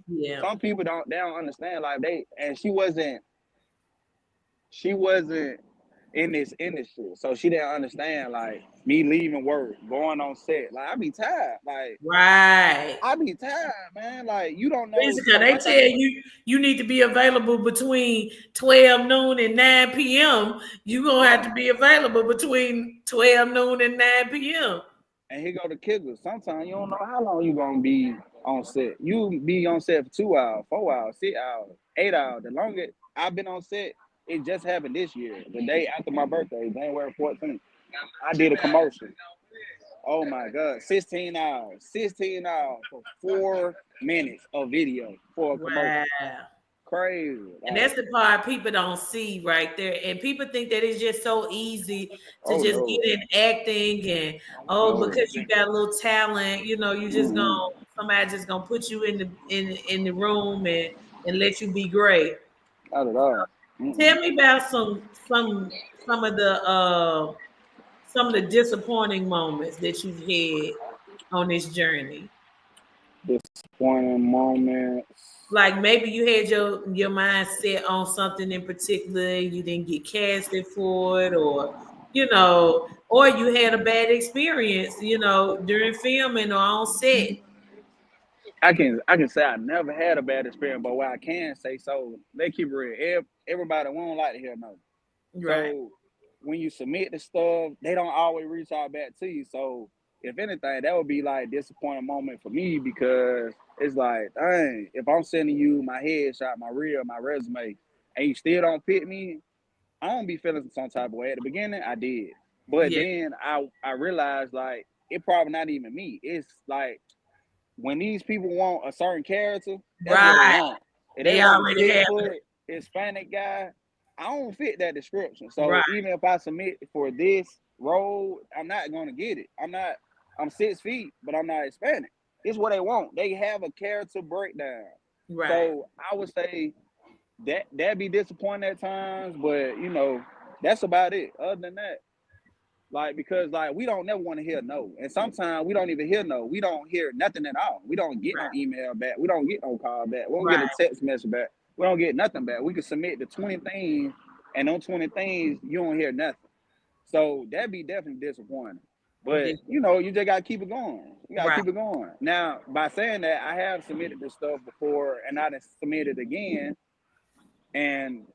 Yeah. Some people don't understand. Like she wasn't in this industry, so she didn't understand like me leaving work, going on set. Like I be tired. Like Right. I be tired, man. Like you don't know. Basically, So they one tell thing, you need to be available between 12 noon and 9 p.m. You're gonna have yeah. to be available between 12 noon and 9 p.m. And here go the kicker. Sometimes you don't know how long you gonna be on set. You be on set for 2 hours, 4 hours, 6 hours, 8 hours. The longest I've been on set, it just happened this year, the day after my birthday, January 14th. I did a commercial. Oh my God, 16 hours, 16 hours for 4 minutes of video for a commercial. Wow. Crazy. And Like, that's the part people don't see right there. And people think that it's just so easy to oh just no, get in acting and no. because you got a little talent, you just gonna Mm-mm. somebody just gonna put you in the room and let you be great. Not at all. Tell Mm-mm. me about some of the disappointing moments that you've had on this journey. Disappointing moments. Like maybe you had your mind set on something in particular, you didn't get casted for it, or you had a bad experience, during filming or on set. I can say I never had a bad experience, but what I can say, so they keep it real. Everybody won't like to hear no. Right, So when you submit the stuff, they don't always reach out back to you. So if anything, that would be like a disappointing moment for me because it's like, dang, if I'm sending you my headshot, my reel, my resume, and you still don't pick me, I don't be feeling some type of way. At the beginning, I did. But yeah, then I realized like it probably not even me. It's like when these people want a certain character, that's what they right. want. If they They want a already have 6 foot it. Hispanic guy, I don't fit that description. Right, So even if I submit for this role, I'm not gonna get it. I'm 6 feet, but I'm not Hispanic. It's what they want. They have a character breakdown. right, So I would say that'd be disappointing at times, but that's about it. Other than that, like because like we don't never want to hear no, and sometimes we don't even hear no. We don't hear nothing at all. We don't get no right, email back. We don't get no call back. We don't get a right. text message back. We don't get nothing back. We can submit the 20 things, and on 20 things you don't hear nothing. So that'd be definitely disappointing. But you just gotta keep it going. You gotta Right, keep it going. Now, by saying that, I have submitted this stuff before, and I done submitted again, and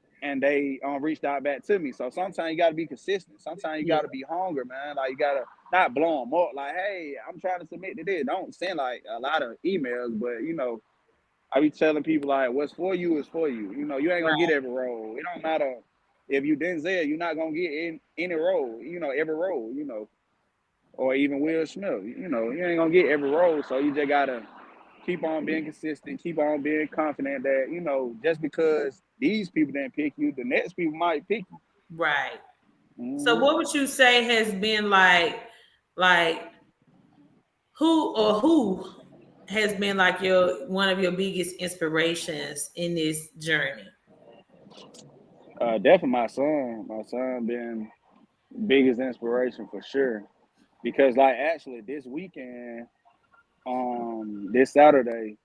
they reached out back to me. So sometimes you got to be consistent. Sometimes you yeah, got to be hungry, man. Like you got to not blow them up. Like, hey, I'm trying to submit to this. Don't send like a lot of emails, but I be telling people like, what's for you is for you. You ain't gonna get right, every role. It don't matter if you Denzel, you're not gonna get in any role. Every role. Or even Will Smith. You ain't gonna get every role. So you just gotta keep on being consistent, keep on being confident that, just because these people didn't pick you, the next people might pick you. right. So Mm-hmm. what would you say has been like who has been like one of your biggest inspirations in this journey? Definitely my son. My son been biggest inspiration for sure. Because like actually this weekend, this Saturday,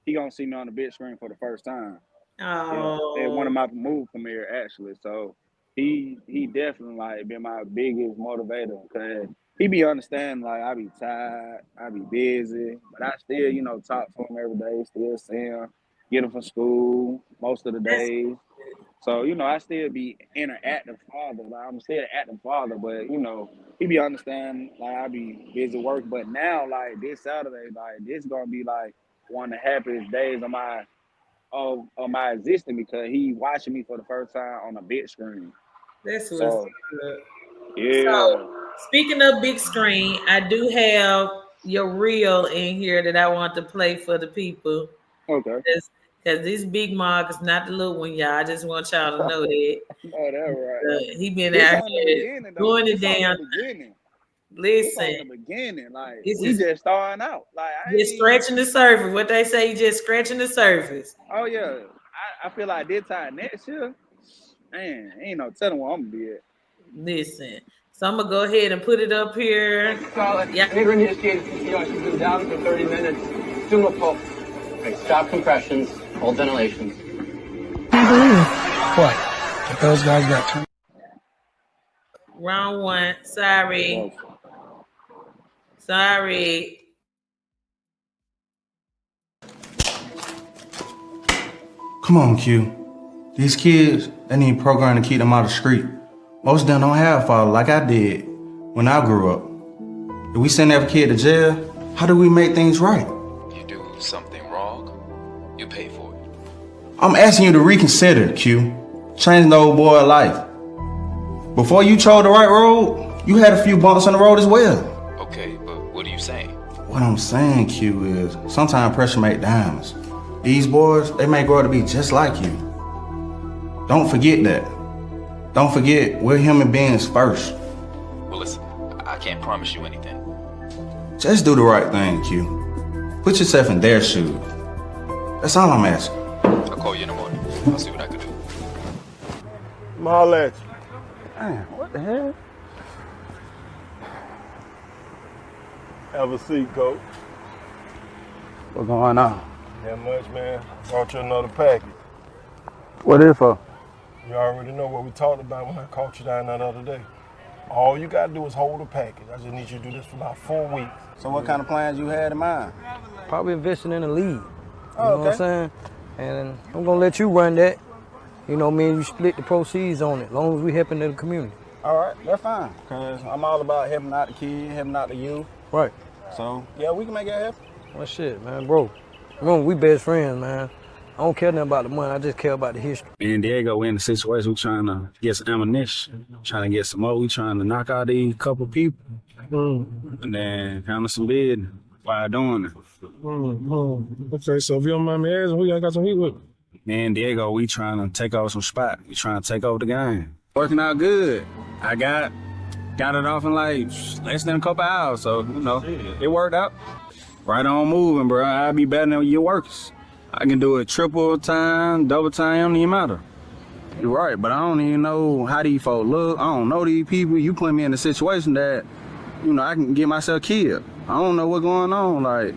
he gonna see me on the big screen for the first time. Yeah, at one Oh, of my movie premiere actually. So he definitely like been my biggest motivator because he be understanding like I be tired, I be busy, but I still talk to him every day, still see him, get him from school most of the that's days. So I still be interactive father. Like I'm still an active father, but he be understanding like I be busy work. But now like this Saturday, like this gonna be like one of the happiest days of my existence because he watching me for the first time on a big screen. that's what's So good. So, yeah, speaking of big screen, I do have your reel in here that I want to play for the people. okay. Because this big Mark is not the little one, y'all. I just want y'all to know that. Oh, that right. He been This out on the here beginning though. doing the This on the damn. beginning. This Listen, on the beginning. Like this we is just starting out. Like I just ain't. scratching the surface. What they say, just scratching the surface. Oh yeah. I feel like this time next year, man, ain't no telling where I'm gonna be at. Listen. So I'm gonna go ahead and put it up here. Solid. Yeah. Need to initiate CPR. She's been down for 30 minutes. Assume a pulse. Okay, stop compressions. Hold ventilation. Can't believe what? That those guys got turned. Round one. Sorry. Close. Sorry. Come on, Q. These kids, they need a program to keep them out of the street. Most of them don't have a father like I did when I grew up. If we send every kid to jail, how do we make things right? You do something wrong, you pay for it. I'm asking you to reconsider, Q. Change the old boy life. Before you chose the right road, you had a few bumps on the road as well. Okay, but what are you saying? What I'm saying, Q, is sometimes pressure make diamonds. These boys, they may grow up to be just like you. Don't forget that. Don't forget, we're human beings first. Well, listen, I can't promise you anything. Just do the right thing, Q. Put yourself in their shoes. That's all I'm asking. I'll call you in the morning. I'll see what I can do. I'll at you. Man, what the hell? Have a seat, coach. What's going on? That much, man. Brought you another package. What is for? You already know what we talked about when I caught you down that other day. All you gotta do is hold the package. I just need you to do this for about 4 weeks. So what kind of plans you had in mind? Probably investing in the league. You Oh, know okay. what I'm saying? And I'm gonna let you run that. You know, me and you split the proceeds on it, as long as we helping the community. All right, that's fine. Cause I'm all about helping out the kids, helping out the youth. Right. So yeah, we can make it happen. Well, shit, man, bro. Remember, we best friends, man. I don't care nothing about the money. I just care about the history. Me and Diego, we in the situation. We trying to get some ammunition, trying to get some more. We trying to knock out these couple people, and then handle some bid while doing it. Okay, so if you don't mind me asking, who y'all got some heat with? Me and Diego, we trying to take over some spot. We trying to take over the game. Working out good. I got it off in like less than a couple hours, so it worked out. Right on moving, bro. I'll be better than your workers. I can do it triple time, double time, don't even matter. You're right, but I don't even know how these folks look. I don't know these people. You put me in a situation that, I can get myself killed. I don't know what's going on. Like,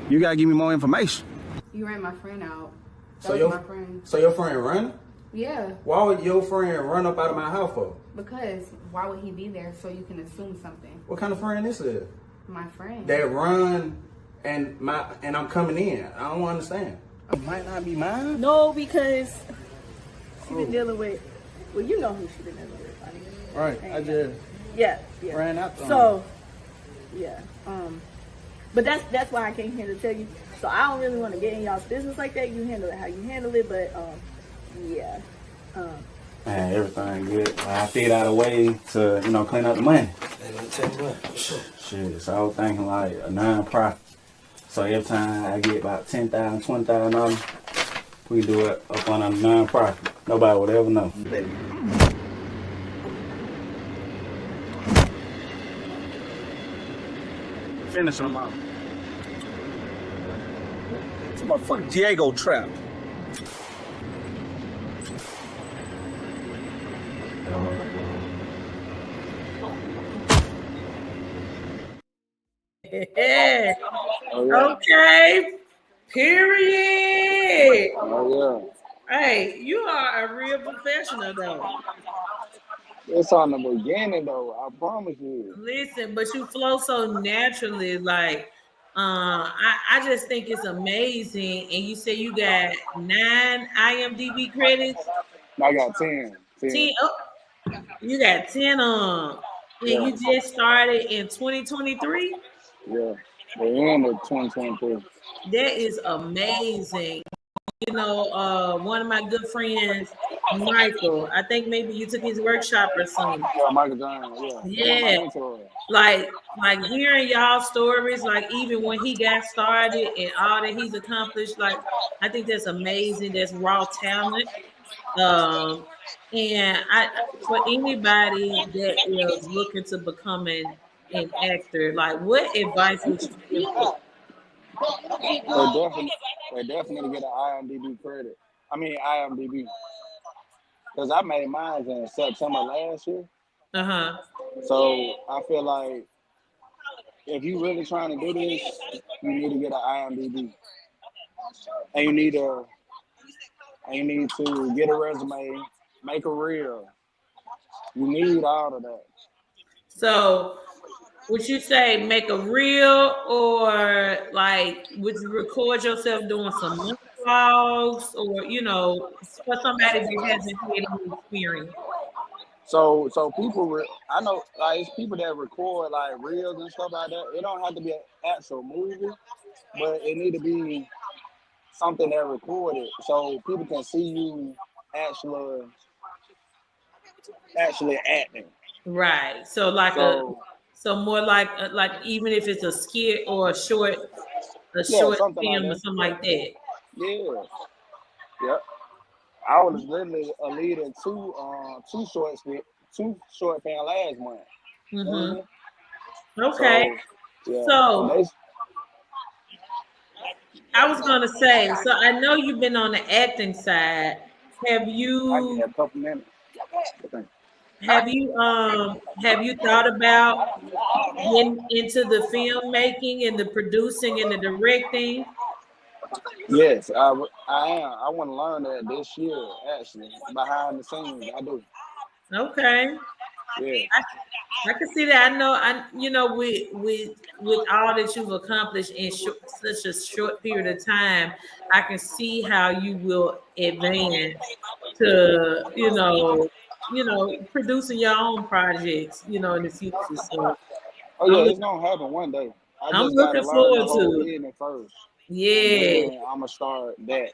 you gotta give me more information. You ran my friend out. That So was your my friend. So your friend running? Yeah, Why would your friend run up out of my house for? because why would he be there so you can assume something? What kind of friend this is? My friend. That run and I'm coming in. I don't understand. It might not be mine. No, because she been dealing with, well, you know who she been dealing with. Right. I just Yeah. ran out there. So, yeah. But that's why I came here to tell you. So I don't really want to get in y'all's business like that. You handle it how you handle it, but yeah. Man, everything good. I figured out a way to, clean up the money. Shit, so I was thinking like a non-profit. So every time I get about $10,000, $20,000, we do it up on a non-profit. Nobody would ever know. Finish them off. Motherfucker Diego trap. Yeah. Oh, yeah. Okay. Period. Oh, Hey, you are a real professional though. yeah. It's on the beginning, though. I promise you. Listen, but you flow so naturally, like I just think it's amazing. And you say you got 9 IMDb credits, I got 10. 10. Oh, you got 10 and Yeah. you just started in 2023. Yeah. The end of 2023. That is amazing. You know, one of my good friends, Michael, I think maybe you took his workshop or something. Yeah, Michael John. Yeah. Yeah, my Yeah. mentor. Like hearing y'all stories, like even when he got started and all that he's accomplished, like I think that's amazing. That's raw talent. And for anybody that is looking to becoming an actor, like what advice would you give them? They definitely get an IMDb credit. I mean, IMDb. Because I made mine in September last year. Uh-huh. So I feel like if you really trying to do this, you need to get an IMDb. And you need to get a resume, make a reel. You need all of that. So would you say make a reel, or like would you record yourself doing some vlogs, or for somebody that hasn't had any experience? So people, I know, like it's people that record like reels and stuff like that. It don't have to be an actual movie, but it need to be something that recorded so people can see you actually acting. Right. So like more like even if it's a skit or a short something film like or that. something like that. Yeah. Yep. I was literally a lead in two short film last month. Mm-hmm. Okay. So I was gonna say, so I know you've been on the acting side. Have you? I get a couple minutes. Have you thought about getting into the filmmaking and the producing and the directing? Yes, I am. I want to learn that this year, actually, behind the scenes. I do. Okay. Yeah. I can see that. I know. With all that you've accomplished in such a short period of time, I can see how you will advance to producing your own projects, in the future. So, Oh yeah, it's gonna happen one day. I I'm just gotta looking learn the forward whole to it. business first. Yeah. And then I'm gonna start that.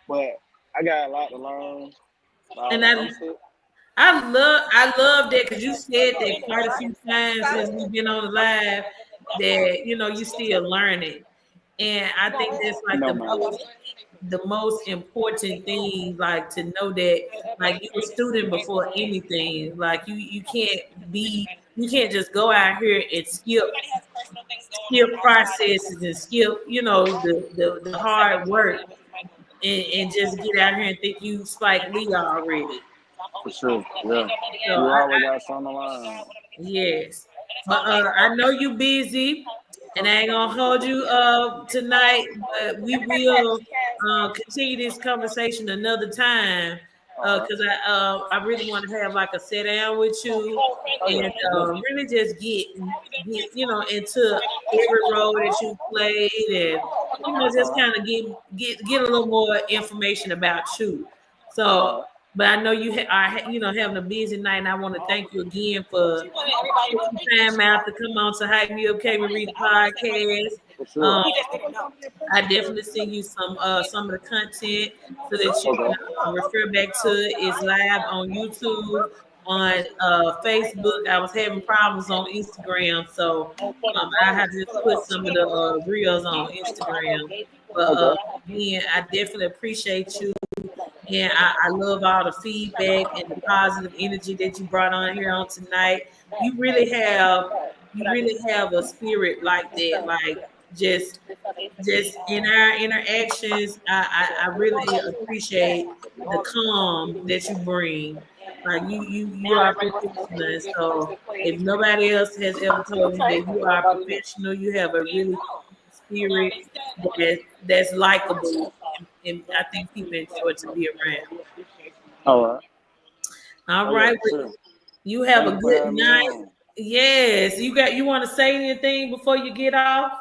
But I got a lot to learn. And I love that, because you said that quite a few times since we've been on the live, that you still learning. And I think that's like the most important thing, like to know that like you're a student before anything. Like you can't just go out here and skip processes and skip the hard work and just get out here and think you Spike Lee already. For sure, yeah. So You always got something to learn. yes, but I know you busy, and I ain't gonna hold you tonight, but we will continue this conversation another time, because I really want to have like a sit down with you and really just get into every role that you played, and just kind of get a little more information about you. So, but I know you are having a busy night, and I want to thank you again for taking time out to come on to Hype Me Okay with Read podcast. I definitely send you some of the content so that you can refer back to it. It's live on YouTube, on Facebook. I was having problems on Instagram, so I had to put some of the reels on Instagram. But again, I definitely appreciate you. And I love all the feedback and the positive energy that you brought on here on tonight. You really have a spirit like that, like just in our interactions, I really appreciate the calm that you bring. Like you are professional. So if nobody else has ever told you that you are a professional, you have a really spirit that's likable, and I think people enjoy to be around. All right. All Oh yeah, right, for sure. you have Thank a you for good having me night. on. Yes, you want to say anything before you get off?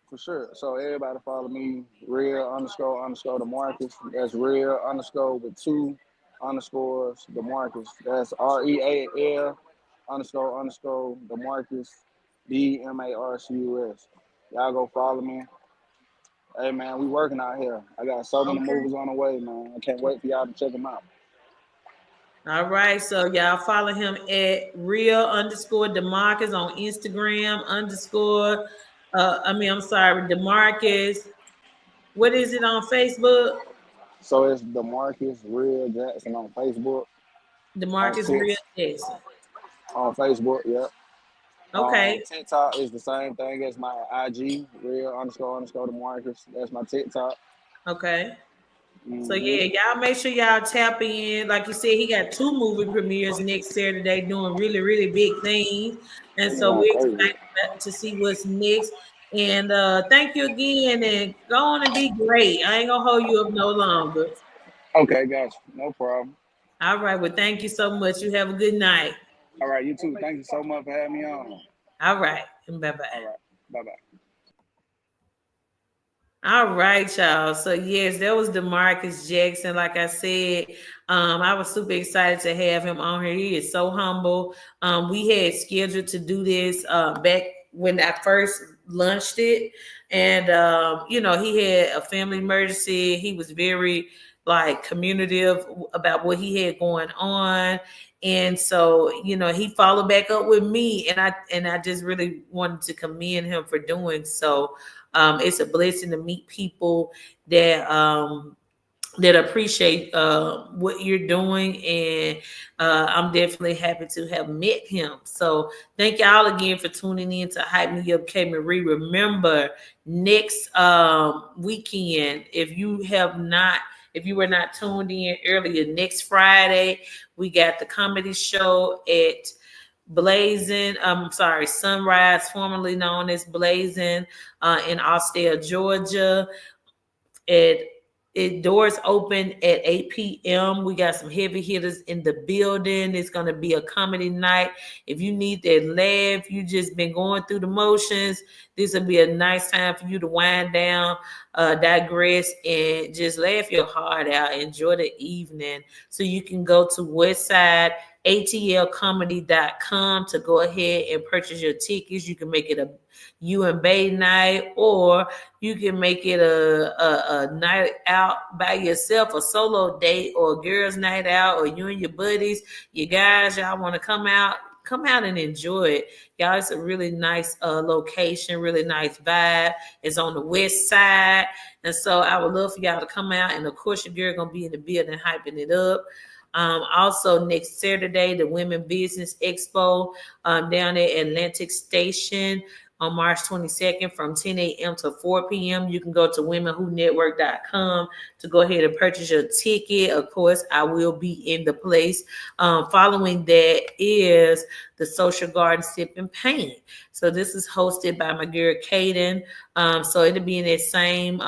For sure. So everybody follow me, real underscore Demarcus. That's real underscore with two underscores Demarcus. That's REAL underscore Demarcus DMARCUS. Y'all go follow me. Hey man, we working out here. I got so many Okay. movies on the way, man. I can't wait for y'all to check them out. All right, so y'all follow him at real underscore Demarcus on Instagram underscore. I'm sorry, Demarcus. What is it on Facebook? So it's Demarcus Real Jackson on Facebook. On Demarcus Real Jackson. on Facebook, yeah. Okay. TikTok is the same thing as my IG, real underscore Demarcus. That's my TikTok. Okay. So Mm-hmm. yeah, y'all make sure y'all tap in. Like you said, he got 2 movie premieres next Saturday doing really, really big things. And so Going we're crazy. excited to see what's next. And thank you again, and go on and be great. I ain't gonna hold you up no longer. Okay, gotcha. No problem. All right. Well, thank you so much. You have a good night. All right, you too. Thank you so much for having me on. All right. Bye bye. All right. Bye-bye. All right, y'all. So yes, that was Demarcus Jackson. Like I said, I was super excited to have him on here. He is so humble. We had scheduled to do this back when I first launched it, and he had a family emergency. He was very like communicative about what he had going on. And so, he followed back up with me, and I just really wanted to commend him for doing so. It's a blessing to meet people that appreciate what you're doing, and I'm definitely happy to have met him. So thank y'all again for tuning in to Hype Me Up K Marie. Remember, next weekend, if you were not tuned in earlier, next Friday we got the comedy show at Sunrise, formerly known as Blazing, in Austell, Georgia. Doors open at 8 p.m. We got some heavy hitters in the building. It's going to be a comedy night. If you need that laugh, you just been going through the motions, this will be a nice time for you to wind down, digress, and just laugh your heart out. Enjoy the evening. So you can go to westsideatlcomedy.com to go ahead and purchase your tickets. You can make it a you and Bay night, or you can make it a night out by yourself, a solo date, or a girls night out, or you and your buddies, you guys, y'all want to come out and enjoy it. Y'all, it's a really nice location, really nice vibe. It's on the west side. And so I would love for y'all to come out. And of course, your girl going to be in the building hyping it up. Also, next Saturday, the Women Business Expo down at Atlantic Station on March 22nd from 10 a.m. to 4 p.m. You can go to womenwhonetwork.com to go ahead and purchase your ticket. Of course, I will be in the place. Following that is the Social Garden Sip and Paint. So this is hosted by my girl, Kaden. So it'll be in that same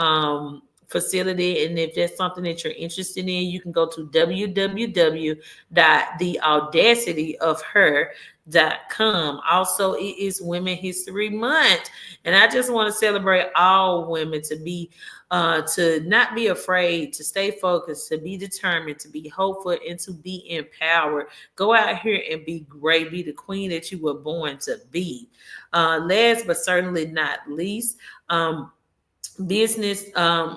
facility, and if that's something that you're interested in, you can go to www.theaudacityofher.com. Also, it is Women History Month, and I just want to celebrate all women to be to not be afraid, to stay focused, to be determined, to be hopeful, and to be empowered. Go out here and be great, be the queen that you were born to be. Last but certainly not least, business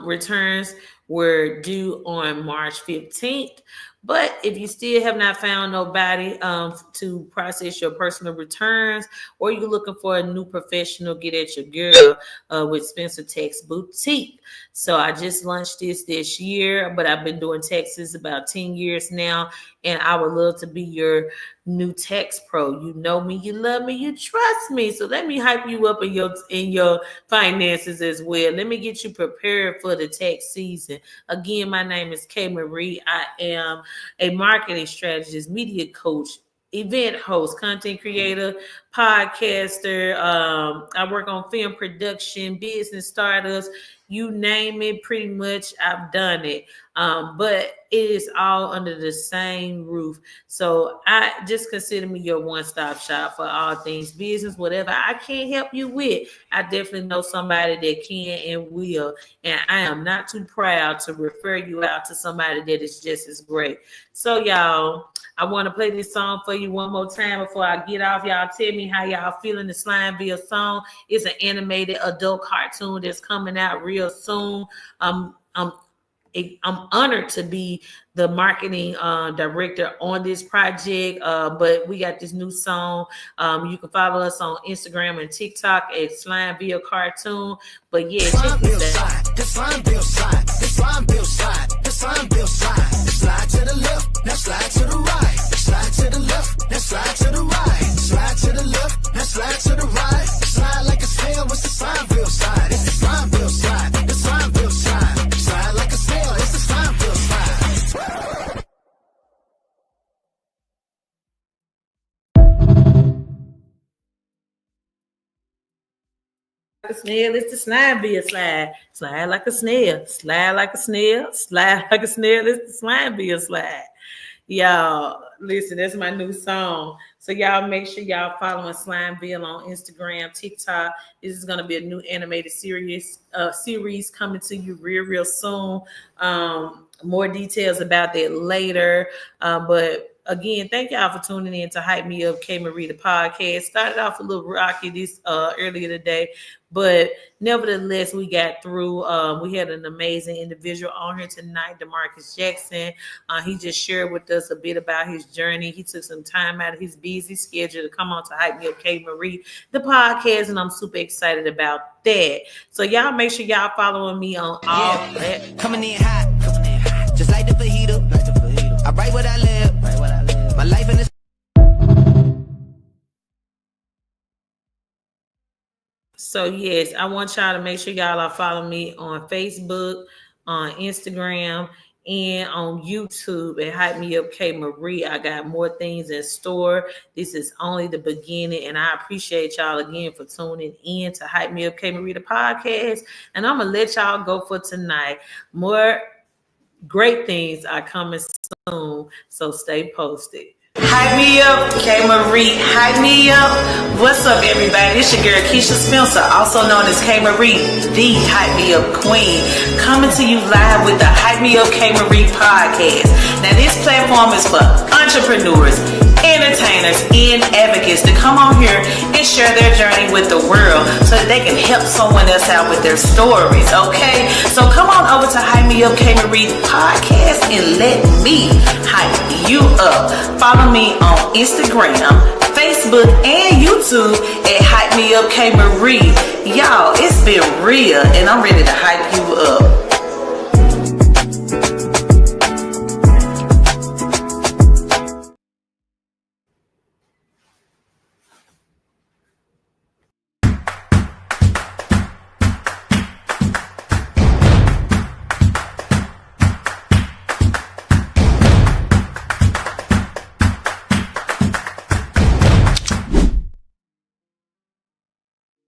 returns were due on March 15th. But if you still have not found nobody to process your personal returns, or you're looking for a new professional, get at your girl with Spencer Tax Boutique. So I just launched this year, but I've been doing taxes about 10 years now, and I would love to be your new tax pro. You know me, you love me, you trust me. So let me hype you up in your finances as well. Let me get you prepared for the tax season. Again, my name is Kay Marie. I am a marketing strategist, media coach, event host, content creator, podcaster. I work on film production, business startups, you name it, pretty much I've done it. But it is all under the same roof. So I just consider me your one-stop shop for all things business. Whatever I can't help you with, I definitely know somebody that can and will. And I am not too proud to refer you out to somebody that is just as great. So y'all, I want to play this song for you one more time before I get off. Y'all tell me how y'all feeling. The Slimeville song is an animated adult cartoon that's coming out real soon. I'm honored to be the marketing director on this project, but we got this new song. You can follow us on Instagram and TikTok at Slimeville Cartoon. But yeah, check this out. The Slimeville slide, the Slimeville slide, the Slimeville slide. Slide to the left, now slide to the right. Slide to the left, now slide to the right. Slide to the left, now slide to the right. Slide like a snail, what's the Slimeville slide? It's the Slimeville slide, the Slimeville slide. Slide like a snail, it's the Slimeville slide. Like a snail, it's the Slimeville slide. Slide like a snail, slide like a snail, slide like a snail, it's the Slimeville slide. Y'all, listen, that's my new song. So y'all make sure y'all following Slimeville on Instagram, TikTok. This is going to be a new animated series coming to you real soon. More details about that later. But again, thank y'all for tuning in to Hype Me Up, Kay Marie, the podcast. Started off a little rocky this earlier today, but nevertheless, we got through. We had an amazing individual on here tonight, Demarcus Jackson. He just shared with us a bit about his journey. He took some time out of his busy schedule to come on to Hype Me Up, Kay Marie, the podcast, and I'm super excited about that. So y'all make sure y'all following me on all that. Coming in hot, just like the fajita. I write what I live. My life in this. So yes, I want y'all to make sure y'all are following me on Facebook, on Instagram, and on YouTube at Hype Me Up Kay Marie. I got more things in store. This is only the beginning, and I appreciate y'all again for tuning in to Hype Me Up Kay Marie, the podcast. And I'm gonna let y'all go for tonight. More great things are coming soon, so stay posted. Hype me up, Kay Marie. Hype me up. What's up, everybody? It's your girl Keisha Spencer, also known as Kay Marie, the Hype Me Up Queen, coming to you live with the Hype Me Up Kay Marie podcast. Now, this platform is for entrepreneurs, entertainers, and advocates to come on here and share their journey with the world so that they can help someone else out with their stories, okay? So come on over to Hype Me Up Kay Marie podcast and let me hype you up. Follow me on Instagram, Facebook, and YouTube at Hype Me Up Kay Marie. Y'all, it's been real, and I'm ready to hype you up.